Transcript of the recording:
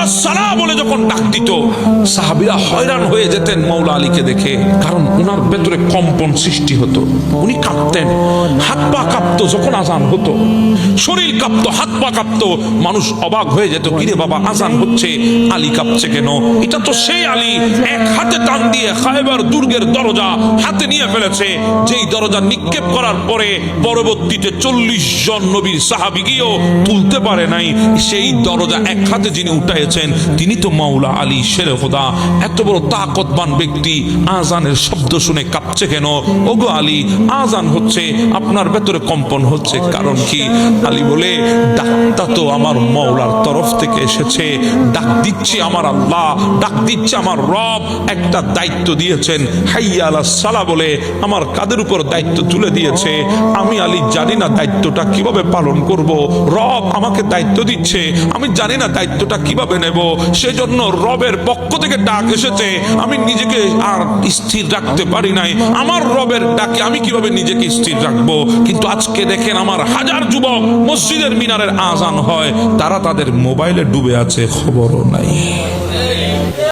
আলাস সালাহ বলে যখন ডাক দিত, সাহাবীরা হয়রান হয়ে যেতেন মওলা আলীকে দেখে, কারণ উনার ভেতরে কম্পন সৃষ্টি হতো। উনি কাঁপতেন, হাত পা কাঁপতো, যখন আজান হতো শরীর কাঁপতো, হাত পা কাঁপতো। মানুষ অবাক হয়ে যেত, কিরে বাবা আজান হচ্ছে, আলী কাঁপছে কেন? এটা তো সেই আলী এক হাতে টান দিয়ে খায়বার দুর্গের দরজা হাতে নিয়ে ফেলেছে, যেই দরজা নিক্ষেপ করার পরে পরবর্তীতে 40 জন নবীর সাহাবী গিয়েও তুলতে পারে নাই, সেই দরজা এক হাতে যিনি উঠাইছেন তিনি তো মাওলা আলী শেরে খোদা। এত বড় তাকতবান ব্যক্তি আজানের শব্দ শুনে কাঁপছে কেন? ওগো আলী, আজান হচ্ছে, আপনার ভেতরে কম্পন হচ্ছে, কারণ কি? আলী বলে, ডাকটা তো আমার মাওলার তরফ থেকে এসেছে, ডাক দিচ্ছে আমার আল্লাহ, ডাক দিচ্ছে আমার রব, একটা দায়িত্ব দিয়েছেন, হাইয়া আলাস সালাহ বলে আমার কাদের উপর দায়িত্ব তুলে দিয়েছে। আমি আলী জানি না দায়িত্বটা কিভাবে পালন করব, রব আমাকে দায়িত্ব দিচ্ছে, আমি জানি না দায়িত্বটা কিভাবে নেব, সেজন্য রবের পক্ষ থেকে ডাক এসেছে, আমি নিজেকে আর স্থির রাখতে পারি নাই, আমার রবের ডাকে আমি কিভাবে নিজেকে স্থির রাখবো? কিন্তু আজকে দেখেন আমার হাজার যুবক মসজিদের মিনারের আজান হয়, তারা তাদের মোবাইলে ডুবে আছে, খবরও নাই।